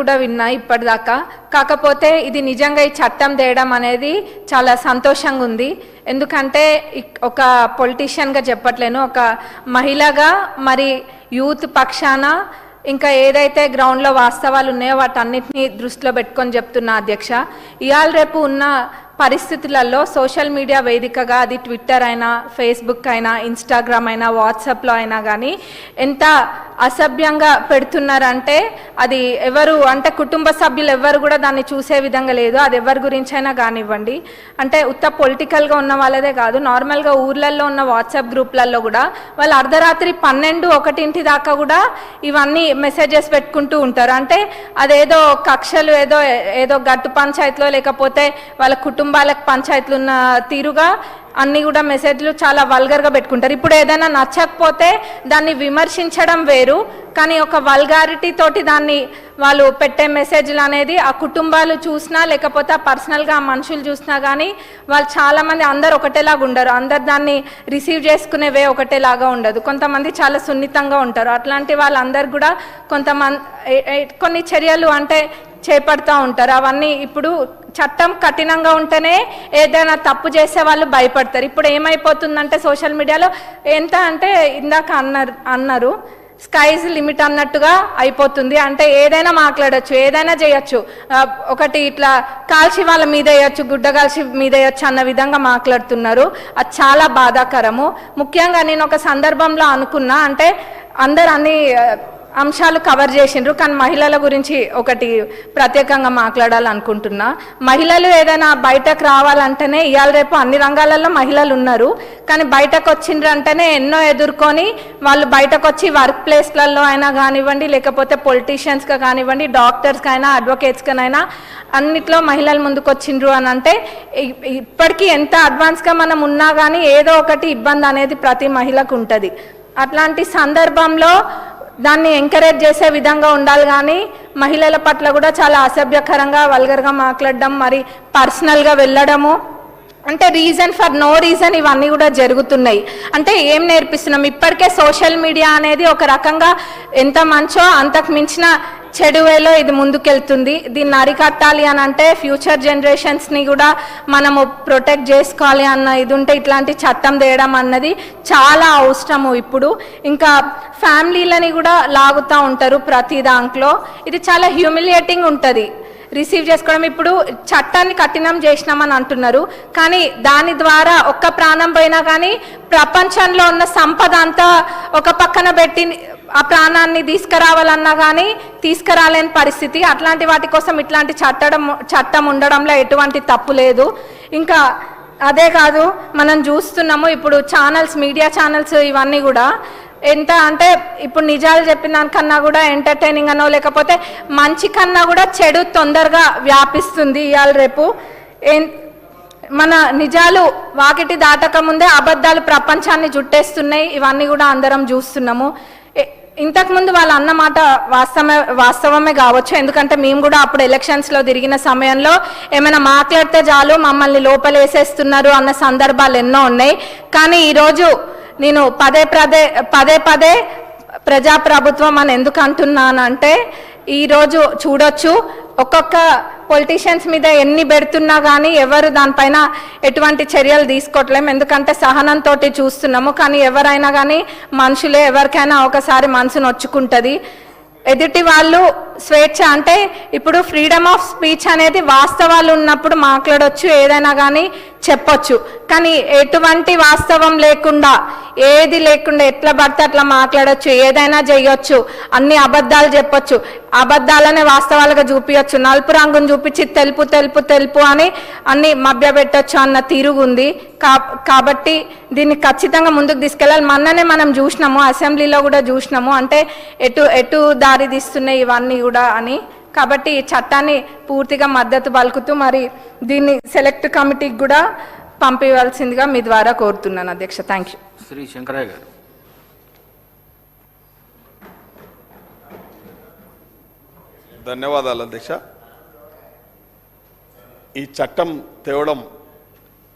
కూడా విన్నా ఇప్పటిదాకా. కాకపోతే ఇది నిజంగా ఈ చట్టం తేయడం అనేది చాలా సంతోషంగా ఉంది. ఎందుకంటే ఒక పొలిటీషియన్గా చెప్పట్లేను, ఒక మహిళగా మరి యూత్ పక్షాన ఇంకా ఏదైతే గ్రౌండ్లో వాస్తవాలు ఉన్నాయో వాటన్నిటిని దృష్టిలో పెట్టుకొని చెప్తున్నా అధ్యక్ష. ఇవాళ రేపు ఉన్న పరిస్థితులలో సోషల్ మీడియా వేదికగా, అది ట్విట్టర్ అయినా, ఫేస్బుక్ అయినా, ఇన్స్టాగ్రామ్ అయినా, వాట్సాప్లో అయినా కానీ ఎంత అసభ్యంగా పెడుతున్నారంటే అది ఎవరు అంటే కుటుంబ సభ్యులు ఎవరు కూడా దాన్ని చూసే విధంగా లేదు. అది ఎవరి గురించి అయినా కానివ్వండి, అంటే ఉత్త పొలిటికల్గా ఉన్న వాళ్ళదే కాదు, నార్మల్గా ఊర్లలో ఉన్న వాట్సాప్ గ్రూప్లలో కూడా వాళ్ళు అర్ధరాత్రి 12-1 దాకా కూడా ఇవన్నీ మెసేజెస్ పెట్టుకుంటూ ఉంటారు. అంటే అదేదో కక్షలు ఏదో గట్టు పంచాయతీలో లేకపోతే వాళ్ళ కుటుంబాలకు పంచాయతీలు ఉన్న తీరుగా అన్నీ కూడా మెసేజ్లు చాలా వల్గర్గా పెట్టుకుంటారు. ఇప్పుడు ఏదైనా నచ్చకపోతే దాన్ని విమర్శించడం వేరు, కానీ ఒక వల్గారిటీ తోటి దాన్ని వాళ్ళు పెట్టే మెసేజ్లు అనేది ఆ కుటుంబాలు చూసినా లేకపోతే పర్సనల్గా ఆ మనుషులు చూసినా కానీ వాళ్ళు చాలామంది అందరు ఒకటేలాగా ఉండరు. అందరు దాన్ని రిసీవ్ చేసుకునే వే ఒకటేలాగా ఉండదు. కొంతమంది చాలా సున్నితంగా ఉంటారు. అట్లాంటి వాళ్ళందరూ కూడా కొన్ని చర్యలు అంటే చేపడుతూ ఉంటారు. అవన్నీ ఇప్పుడు చట్టం కఠినంగా ఉంటేనే ఏదైనా తప్పు చేసే వాళ్ళు భయపడతారు. ఇప్పుడు ఏమైపోతుందంటే సోషల్ మీడియాలో ఎంత అంటే ఇందాక అన్నారు స్కైజ్ లిమిట్ అన్నట్టుగా అయిపోతుంది. అంటే ఏదైనా మాట్లాడచ్చు, ఏదైనా చేయొచ్చు. ఒకటి ఇట్లా కాల్చి వాళ్ళ మీద వేయచ్చు, గుడ్డ కాల్చి మీద వేయచ్చు అన్న విధంగా మాట్లాడుతున్నారు. అది చాలా బాధాకరము. ముఖ్యంగా నేను ఒక సందర్భంలో అనుకున్నా, అంటే అందరు అన్ని అంశాలు కవర్ చేసిండ్రు, కానీ మహిళల గురించి ఒకటి ప్రత్యేకంగా మాట్లాడాలనుకుంటున్నా. మహిళలు ఏదైనా బయటకు రావాలంటేనే ఇవాళ రేపు అన్ని రంగాలలో మహిళలు ఉన్నారు, కానీ బయటకు వచ్చిండ్రంటేనే ఎన్నో ఎదుర్కొని వాళ్ళు బయటకు వచ్చి వర్క్ ప్లేస్లలో అయినా కానివ్వండి, లేకపోతే పొలిటీషియన్స్గా కానివ్వండి, డాక్టర్స్కైనా, అడ్వకేట్స్కైనా అన్నిట్లో మహిళలు ముందుకు వచ్చిండ్రు అని అంటే ఇప్పటికీ ఎంత అడ్వాన్స్గా మనం ఉన్నా కానీ ఏదో ఒకటి ఇబ్బంది అనేది ప్రతి మహిళకు ఉంటుంది. అట్లాంటి సందర్భంలో దాన్ని ఎంకరేజ్ చేసే విధంగా ఉండాలి, కానీ మహిళల పట్ల కూడా చాలా అసభ్యకరంగా వల్గర్గా మాట్లాడడం, మరి పర్సనల్గా వెళ్ళడము, అంటే రీజన్ ఫర్ నో రీజన్ ఇవన్నీ కూడా జరుగుతున్నాయి. అంటే ఏం నేర్పిస్తున్నాం? ఇప్పటికే సోషల్ మీడియా అనేది ఒక రకంగా ఎంత మంచో అంతకు మించిన చెడు వేలో ఇది ముందుకెళ్తుంది. దీన్ని అరికట్టాలి అని అంటే ఫ్యూచర్ జనరేషన్స్ని కూడా మనము ప్రొటెక్ట్ చేసుకోవాలి అన్న ఇది ఉంటే ఇట్లాంటి చట్టం తేయడం అన్నది చాలా అవసరము. ఇప్పుడు ఇంకా ఫ్యామిలీలని కూడా లాగుతూ ఉంటారు ప్రతి దాంట్లో. ఇది చాలా హ్యూమిలియేటింగ్ ఉంటుంది రిసీవ్ చేసుకోవడం. ఇప్పుడు చట్టాన్ని కఠినం చేసినామని అంటున్నారు, కానీ దాని ద్వారా ఒక్క ప్రాణం పోయినా కానీ ప్రపంచంలో ఉన్న సంపద అంతా ఒక పక్కన పెట్టి ఆ ప్రాణాన్ని తీసుకురావాలన్నా కానీ తీసుకురాలేని పరిస్థితి. అట్లాంటి వాటి కోసం ఇట్లాంటి చట్టం ఉండడంలో ఎటువంటి తప్పు లేదు. ఇంకా అదే కాదు, మనం చూస్తున్నాము ఇప్పుడు మీడియా ఛానల్స్ ఇవన్నీ కూడా ఎంత అంటే ఇప్పుడు నిజాలు చెప్పిన దానికన్నా కూడా ఎంటర్టైనింగ్ అనో లేకపోతే మంచి కన్నా కూడా చెడు తొందరగా వ్యాపిస్తుంది. ఇవాళ రేపు మన నిజాలు వాకిటి దాటక ముందే అబద్ధాలు ప్రపంచాన్ని జుట్టేస్తున్నాయి. ఇవన్నీ కూడా అందరం చూస్తున్నాము. ఇంతకుముందు వాళ్ళు అన్నమాట వాస్తవమే కావచ్చు, ఎందుకంటే మేము కూడా అప్పుడు ఎలక్షన్స్లో తిరిగిన సమయంలో ఏమైనా మాట్లాడితే చాలు మమ్మల్ని లోపలేసేస్తున్నారు అన్న సందర్భాలు ఎన్నో ఉన్నాయి. కానీ ఈరోజు నేను పదే ప్రజాప్రభుత్వం అని ఎందుకు అంటున్నానంటే ఈరోజు చూడొచ్చు ఒక్కొక్క పొలిటీషియన్స్ మీద ఎన్ని పెడుతున్నా కానీ ఎవరు దానిపైన ఎటువంటి చర్యలు తీసుకోవట్లేము. ఎందుకంటే సహనంతో చూస్తున్నాము, కానీ ఎవరైనా కానీ మనుషులే, ఎవరికైనా ఒకసారి మనసు నొచ్చుకుంటుంది. ఎదుటి వాళ్ళు స్వేచ్ఛ అంటే ఇప్పుడు ఫ్రీడమ్ ఆఫ్ స్పీచ్ అనేది వాస్తవాలు ఉన్నప్పుడు మాట్లాడొచ్చు, ఏదైనా కానీ చెప్పొచ్చు. కానీ ఎటువంటి వాస్తవం లేకుండా ఏది లేకుండా ఎట్లా పడితే అట్లా మాట్లాడొచ్చు, ఏదైనా చేయొచ్చు, అన్ని అబద్ధాలు చెప్పొచ్చు, అబద్ధాలనే వాస్తవాలుగా చూపించచ్చు, నలుపు రంగును చూపించి తెలుపు తెలుపు తెలుపు అని అన్ని మభ్యపెట్టచ్చు అన్న తిరుగుంది. కాబట్టి దీన్ని ఖచ్చితంగా ముందుకు తీసుకెళ్ళాలి. మొన్ననే మనం చూసినాము, అసెంబ్లీలో కూడా చూసినాము, అంటే ఎటు దారి తీస్తున్నాయి ఇవన్నీ కూడా అని. కాబట్టి ఈ చట్టాన్ని పూర్తిగా మద్దతు పలుకుతూ మరి దీన్ని సెలెక్ట్ కమిటీకి కూడా పంపించవలసిందిగా మీ ద్వారా కోరుతున్నాను అధ్యక్ష. Thank you. శ్రీ శంకరయ్య గారు. ధన్యవాదాలు అధ్యక్ష. ఈ చట్టం తేవడం